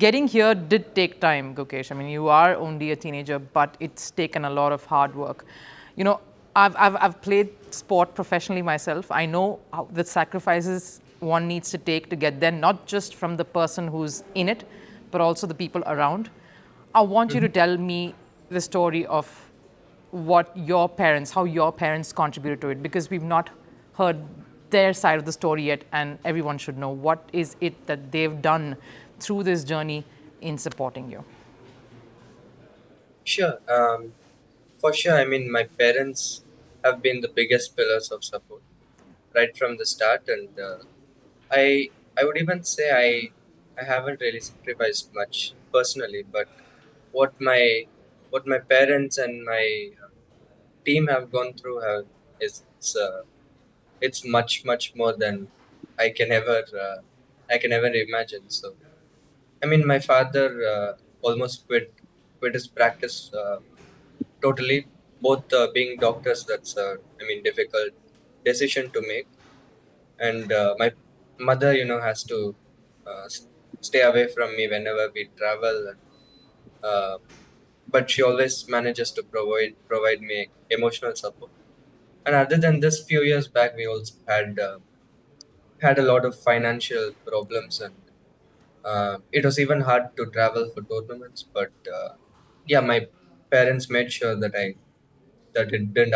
getting here did take time, Gukesh. I mean, you are only a teenager, but it's taken a lot of hard work. You know, I've played sport professionally myself. I know how the sacrifices one needs to take to get there, not just from the person who's in it, but also the people around. I want you to tell me the story of how your parents contributed to it, because we've not heard their side of the story yet, and everyone should know what is it that they've done through this journey in supporting you. Sure. For sure. I mean, my parents have been the biggest pillars of support right from the start, and I would even say I haven't really sacrificed much personally, but what my what my parents and my team have gone through is it's much more than I can ever I can ever imagine. So I mean, my father almost quit his practice totally. Both being doctors, that's I mean difficult decision to make, and my mother, has to stay away from me whenever we travel. Uh, but she always manages to provide me emotional support. And other than this, few years back, we also had a lot of financial problems, and it was even hard to travel for tournaments. But yeah, my parents made sure that it didn't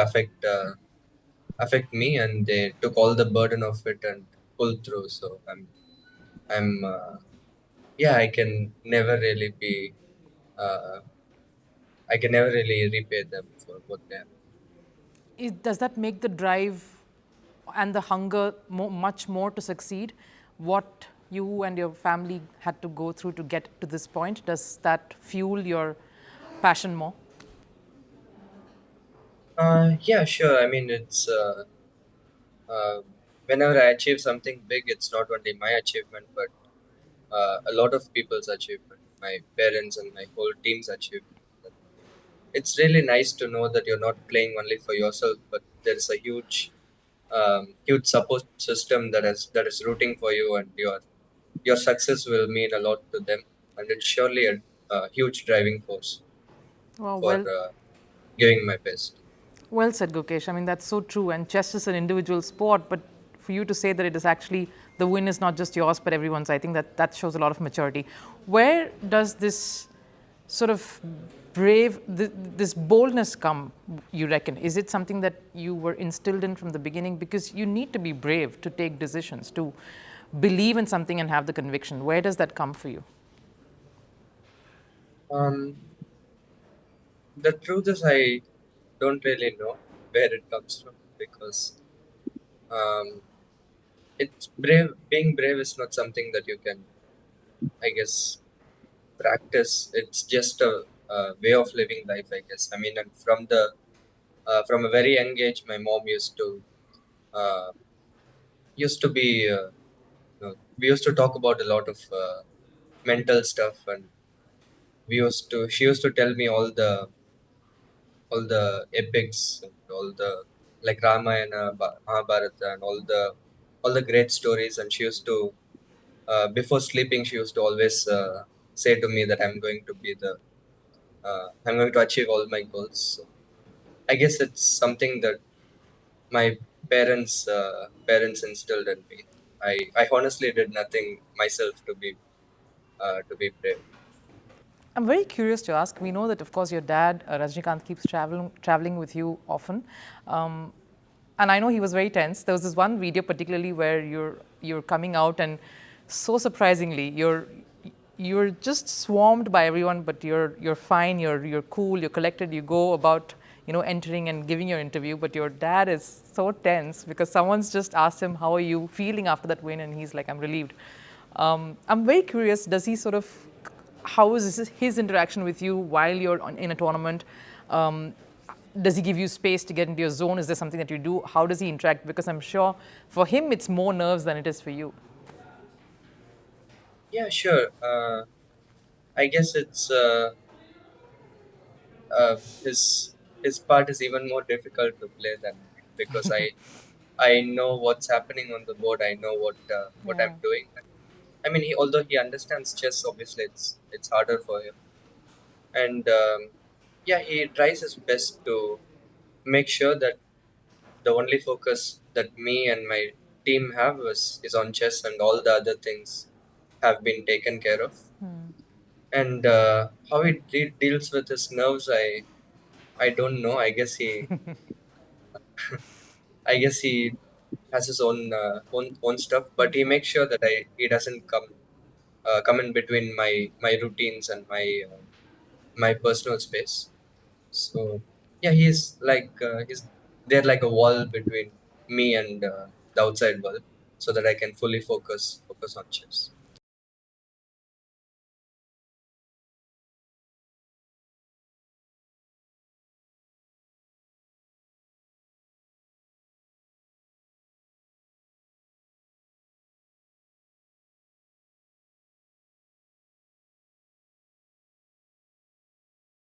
affect me, and they took all the burden of it and pulled through. So I'm yeah, uh, I can never really repay them for what they have. Does that make the drive and the hunger much more to succeed? What you and your family had to go through to get to this point, does that fuel your passion more? Yeah, sure. I mean, it's uh, whenever I achieve something big, it's not only my achievement, but a lot of people's achievement, my parents and my whole team's achievement. It's really nice to know that you're not playing only for yourself, but there's a huge support system that is rooting for you, and your success will mean a lot to them, and it's surely a huge driving force Well, for well, giving my best. Well said, Gukesh. I mean, that's so true. And chess is an individual sport, but for you to say that it is actually the win is not just yours but everyone's, I think that shows a lot of maturity. Where does this sort of this boldness come, you reckon? Is it something that you were instilled in from the beginning? Because you need to be brave to take decisions, to believe in something and have the conviction. Where does that come for you? Um, the truth is, I don't really know where it comes from because um, it's brave. Being brave is not something that you can, I guess, practice. It's just a way of living life, I guess. I mean, and from a very young age, my mom uh, used to be we used to talk about a lot of mental stuff, and she used to tell me all the epics and all the like Ramayana, Mahabharata, and all the great stories. And she used to before sleeping, she used to always say to me that I'm going to achieve all my goals. So I guess it's something that my parents instilled in me. I honestly did nothing myself to be brave. I'm very curious to ask. We know that, of course, your dad, Rajnikant, keeps traveling with you often, um, and I know he was very tense. There was this one video, particularly, where you're coming out, and so surprisingly, you're just swarmed by everyone, but you're fine. You're cool. You're collected. You go about entering and giving your interview, but your dad is so tense because someone's just asked him, "How are you feeling after that win?" And he's like, "I'm relieved." I'm very curious. Does he sort of how is his interaction with you while you're in a tournament? Um, does he give you space to get into your zone? Is there something that you do? How does he interact? Because I'm sure for him it's more nerves than it is for you. Yeah, sure. I guess it's his part is even more difficult to play than mine because I know what's happening on the board. I know what Yeah. I'm doing. I mean, although he understands chess, obviously it's harder for him, and yeah, he tries his best to make sure that the only focus that me and my team have is on chess, and all the other things have been taken care of. And how he deals with his nerves, I don't know. I guess he has his own stuff, but he makes sure that he doesn't come in between my routines and my personal space. So yeah, he's there like a wall between me and the outside world, so that I can fully focus on chess.